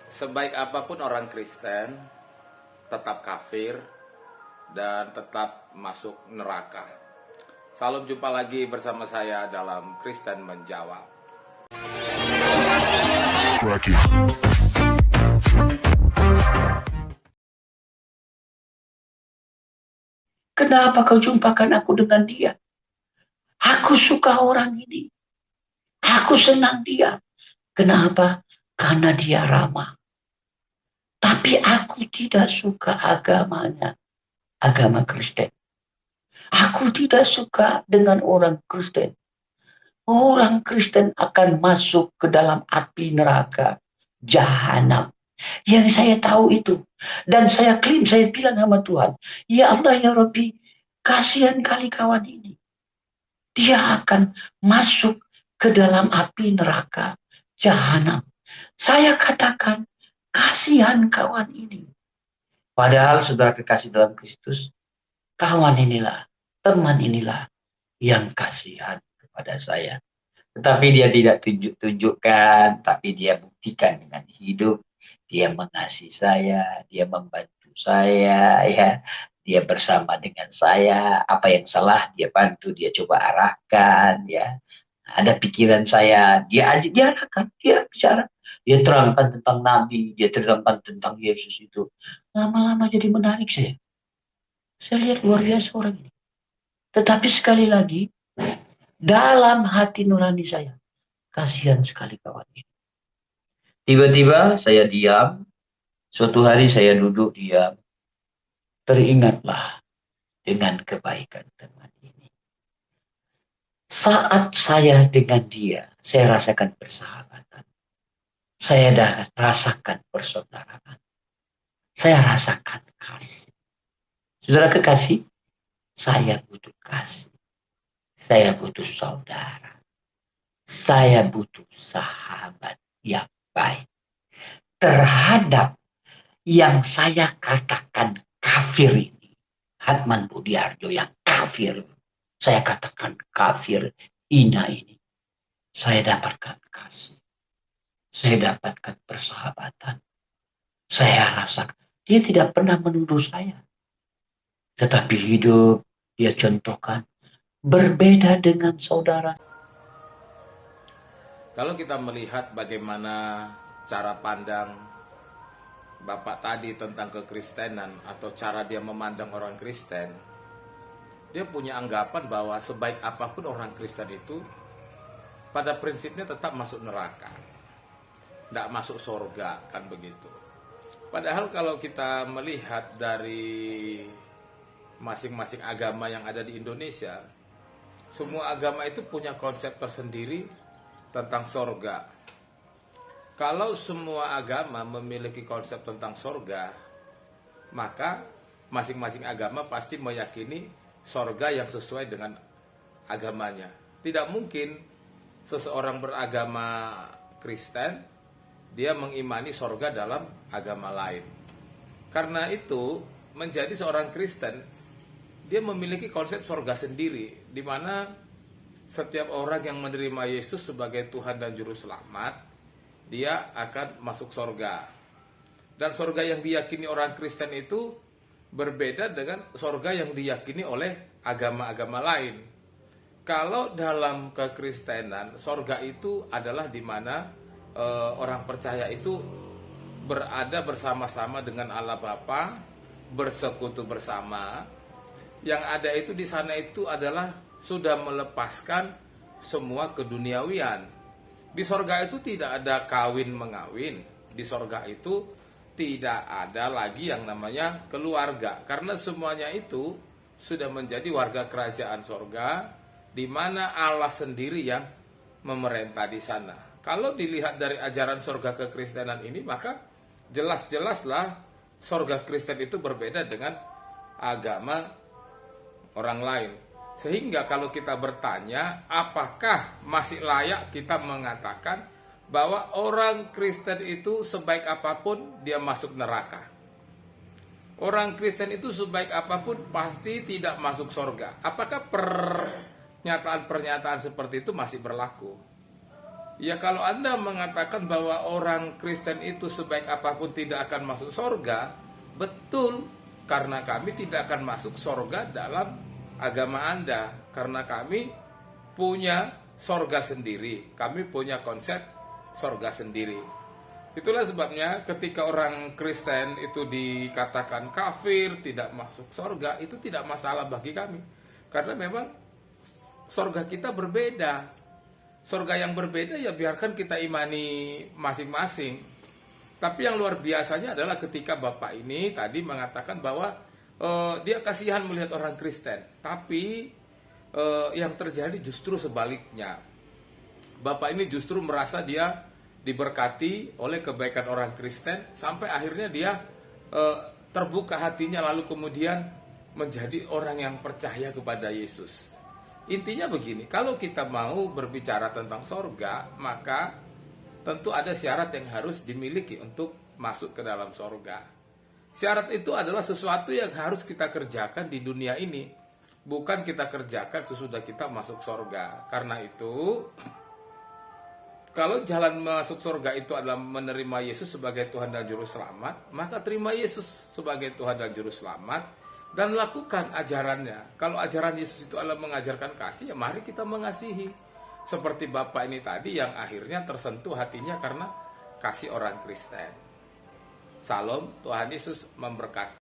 Sebaik apapun orang Kristen, tetap kafir dan tetap masuk neraka. Salam jumpa lagi bersama saya dalam Kristen Menjawab. Kenapa kau jumpakan aku dengan dia? Aku suka orang ini. Aku senang dia. Kenapa? Karena dia ramah. Tapi aku tidak suka agamanya. Agama Kristen. Aku tidak suka dengan orang Kristen. Orang Kristen akan masuk ke dalam api neraka. Jahanam. Yang saya tahu itu. Dan saya klaim, saya bilang sama Tuhan. Ya Allah ya Rabbi, kasihan kali kawan ini. Dia akan masuk ke dalam api neraka. Jahanam. Saya katakan, kasihan kawan ini. Padahal saudara kekasih dalam Kristus, kawan inilah, teman inilah yang kasihan kepada saya. Tetapi dia tidak tunjukkan, tapi dia buktikan dengan hidup. Dia mengasihi saya, dia membantu saya, ya. Dia bersama dengan saya. Apa yang salah dia bantu, dia coba arahkan, ya. Ada pikiran saya, dia arahkan, dia bicara. Dia terangkan tentang Nabi, dia terangkan tentang Yesus itu. Lama-lama jadi menarik saya. Saya lihat luar biasa orang ini. Tetapi sekali lagi, dalam hati nurani saya, kasihan sekali kawan ini. Tiba-tiba saya diam. Suatu hari saya duduk diam. Teringatlah dengan kebaikan teman ini. Saat saya dengan dia, saya rasakan persahabatan. Saya rasakan persaudaraan. Saya rasakan kasih. Saudara kekasih, saya butuh kasih. Saya butuh saudara. Saya butuh sahabat yang baik. Terhadap yang saya katakan kafir ini. Hatman Budiarjo yang kafir. Saya katakan kafir Ina ini. Saya dapatkan kasih. Saya dapatkan persahabatan. Saya rasakan. Dia tidak pernah menuduh saya. Tetapi hidup dia contohkan. Berbeda dengan saudara. Kalau kita melihat bagaimana cara pandang Bapak tadi tentang kekristenan atau cara dia memandang orang Kristen, dia punya anggapan bahwa sebaik apapun orang Kristen itu pada prinsipnya tetap masuk neraka, tidak masuk surga, kan begitu. Padahal kalau kita melihat dari masing-masing agama yang ada di Indonesia, semua agama itu punya konsep tersendiri tentang surga. Kalau semua agama memiliki konsep tentang surga, maka masing-masing agama pasti meyakini surga yang sesuai dengan agamanya. Tidak mungkin seseorang beragama Kristen dia mengimani surga dalam agama lain. Karena itu, menjadi seorang Kristen dia memiliki konsep surga sendiri, di mana setiap orang yang menerima Yesus sebagai Tuhan dan Juru Selamat, dia akan masuk surga. Dan surga yang diyakini orang Kristen itu berbeda dengan surga yang diyakini oleh agama-agama lain. Kalau dalam kekristenan, surga itu adalah di mana orang percaya itu berada bersama-sama dengan Allah Bapa, bersekutu bersama. Yang ada itu di sana itu adalah sudah melepaskan semua keduniawian. Di sorga itu tidak ada kawin mengawin. Di sorga itu tidak ada lagi yang namanya keluarga. Karena semuanya itu sudah menjadi warga kerajaan sorga, di mana Allah sendiri yang memerintah di sana. Kalau dilihat dari ajaran sorga kekristenan ini, maka jelas-jelaslah sorga Kristen itu berbeda dengan agama orang lain. Sehingga kalau kita bertanya, apakah masih layak kita mengatakan bahwa orang Kristen itu sebaik apapun dia masuk neraka? Orang Kristen itu sebaik apapun pasti tidak masuk surga. Apakah pernyataan-pernyataan seperti itu masih berlaku? Ya kalau Anda mengatakan bahwa orang Kristen itu sebaik apapun tidak akan masuk sorga, betul, karena kami tidak akan masuk sorga dalam agama Anda, karena kami punya sorga sendiri, kami punya konsep sorga sendiri. Itulah sebabnya ketika orang Kristen itu dikatakan kafir, tidak masuk sorga, itu tidak masalah bagi kami, karena memang sorga kita berbeda. Sorga yang berbeda ya biarkan kita imani masing-masing. Tapi yang luar biasanya adalah ketika Bapak ini tadi mengatakan bahwa dia kasihan melihat orang Kristen. Tapi yang terjadi justru sebaliknya. Bapak ini justru merasa dia diberkati oleh kebaikan orang Kristen. Sampai akhirnya dia terbuka hatinya lalu kemudian menjadi orang yang percaya kepada Yesus. Intinya begini, kalau kita mau berbicara tentang sorga, maka tentu ada syarat yang harus dimiliki untuk masuk ke dalam sorga. Syarat itu adalah sesuatu yang harus kita kerjakan di dunia ini, bukan kita kerjakan sesudah kita masuk sorga. Karena itu, kalau jalan masuk sorga itu adalah menerima Yesus sebagai Tuhan dan Juru Selamat, maka terima Yesus sebagai Tuhan dan Juru Selamat, dan lakukan ajarannya. Kalau ajaran Yesus itu adalah mengajarkan kasih, ya mari kita mengasihi. Seperti Bapak ini tadi yang akhirnya tersentuh hatinya karena kasih orang Kristen. Salam, Tuhan Yesus memberkati.